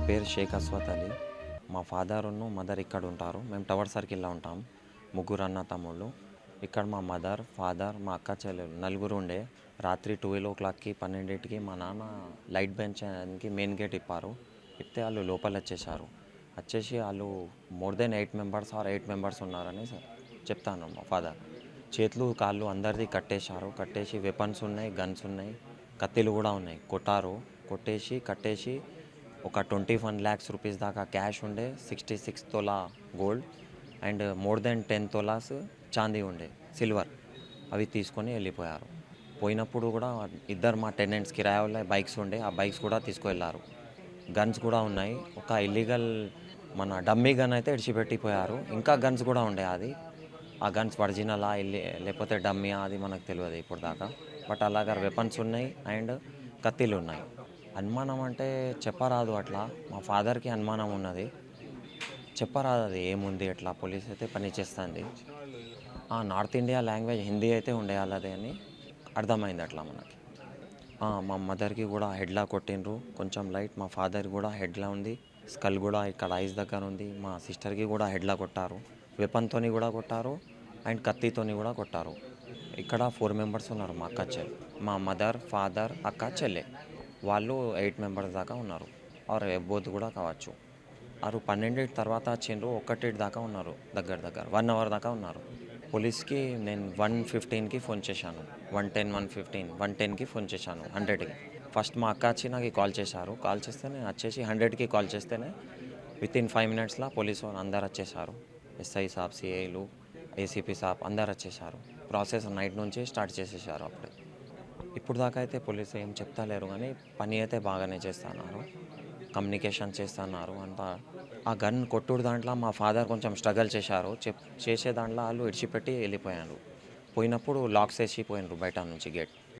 పేరు షేక్ అస్వత్ అలీ. మా ఫాదరును మదర్ ఇక్కడ ఉంటారు. మేము టవర్ సర్కిల్లో ఉంటాం. ముగ్గురు అన్న తమ్ముళ్ళు. ఇక్కడ మా మదర్, ఫాదర్, మా అక్క చెల్లెలు నలుగురు ఉండే. రాత్రి 12:00కి 12కి మా నాన్న లైట్ బెంచ్కి మెయిన్ గేట్ ఇప్పారు. ఇప్పితే వాళ్ళు లోపల వచ్చేసి వాళ్ళు more than 8 members or 8 members ఉన్నారని చెప్తాను మా ఫాదర్. చేతులు కాళ్ళు అందరిది కట్టేసి వెపన్స్ ఉన్నాయి, గన్స్ ఉన్నాయి, కత్తిలు కూడా ఉన్నాయి. కట్టేసి ఒక 21 lakhs రూపీస్ దాకా క్యాష్ ఉండే, 66 tola gold and more than 10 tolas చాందీ ఉండే సిల్వర్. అవి తీసుకొని వెళ్ళిపోయారు. పోయినప్పుడు కూడా ఇద్దరు మా టెనెంట్స్ కిరాయి వాళ్ళ బైక్స్ ఉండే, ఆ బైక్స్ కూడా తీసుకువెళ్ళారు. గన్స్ కూడా ఉన్నాయి. ఒక ఇల్లీగల్ మన డమ్మీ గన్ అయితే ఇడిచిపెట్టిపోయారు. ఇంకా గన్స్ కూడా ఉండే. ఆ గన్స్ ఒరిజినలా లేకపోతే డమ్మీయా అది మనకు తెలియదు ఇప్పుడు దాకా. బట్ అలాగా వెపన్స్ ఉన్నాయి అండ్ కత్తిలు ఉన్నాయి. అనుమానం అంటే చెప్పరాదు. అట్లా మా ఫాదర్కి అనుమానం ఉన్నది. చెప్పరాదు అది ఏముంది ఎట్లా. పోలీస్ అయితే పని చేస్తుంది. నార్త్ ఇండియా లాంగ్వేజ్ హిందీ అయితే ఉండేయాలదే అని అర్థమైంది అట్లా మనకి. మా మదర్కి కూడా హెడ్లా కొట్టిండ్రు కొంచెం లైట్. మా ఫాదర్ కూడా హెడ్లా ఉంది. స్కల్ కూడా ఇక్కడ ఐస్ దగ్గర ఉంది. మా సిస్టర్కి కూడా హెడ్లా కొట్టారు. వెపన్తోని కూడా కొట్టారు అండ్ కత్తితోని కూడా కొట్టారు. ఇక్కడ 4 మెంబర్స్ ఉన్నారు. మా అక్క చెల్లి, మా మదర్, ఫాదర్, అక్క చెల్లె. వాళ్ళు 8 మెంబర్స్ దాకా ఉన్నారు. ఆర్ ఎబ్బోత్ కూడా కావచ్చు. 12 తర్వాత వచ్చిండ్రు. 1 దాకా ఉన్నారు. దగ్గర 1 అవర్ దాకా ఉన్నారు. పోలీస్కి నేను 1:15కి ఫోన్ చేశాను. 110కి ఫోన్ చేశాను 100కి. ఫస్ట్ మా అక్క వచ్చి నాకు కాల్ చేశారు. కాల్ చేస్తే నేను వచ్చేసి 100కి కాల్ చేస్తేనే వితిన్ 5 minutesలో పోలీసు వాళ్ళు అందరు వచ్చేసారు. ఎస్ఐ సాబ్, సిఐలు, ఏసీపీ సాబ్ అందరు వచ్చేసారు. ప్రాసెస్ నైట్ నుంచి స్టార్ట్ చేసేసారు అప్పుడే. ఇప్పుడు దాకా అయితే పోలీసు ఏం చెప్తలేరు కానీ పని అయితే బాగానే చేస్తున్నారు. కమ్యూనికేషన్ చేస్తున్నారు అంతా. ఆ గన్ కొట్టుడు దాంట్లో మా ఫాదర్ కొంచెం స్ట్రగల్ చేశారు. చేసే దాంట్లో వాళ్ళు ఇడిచిపెట్టి వెళ్ళిపోయారు. పోయినప్పుడు లాక్స్ వేసి పోయినారు బయట నుంచి గేట్.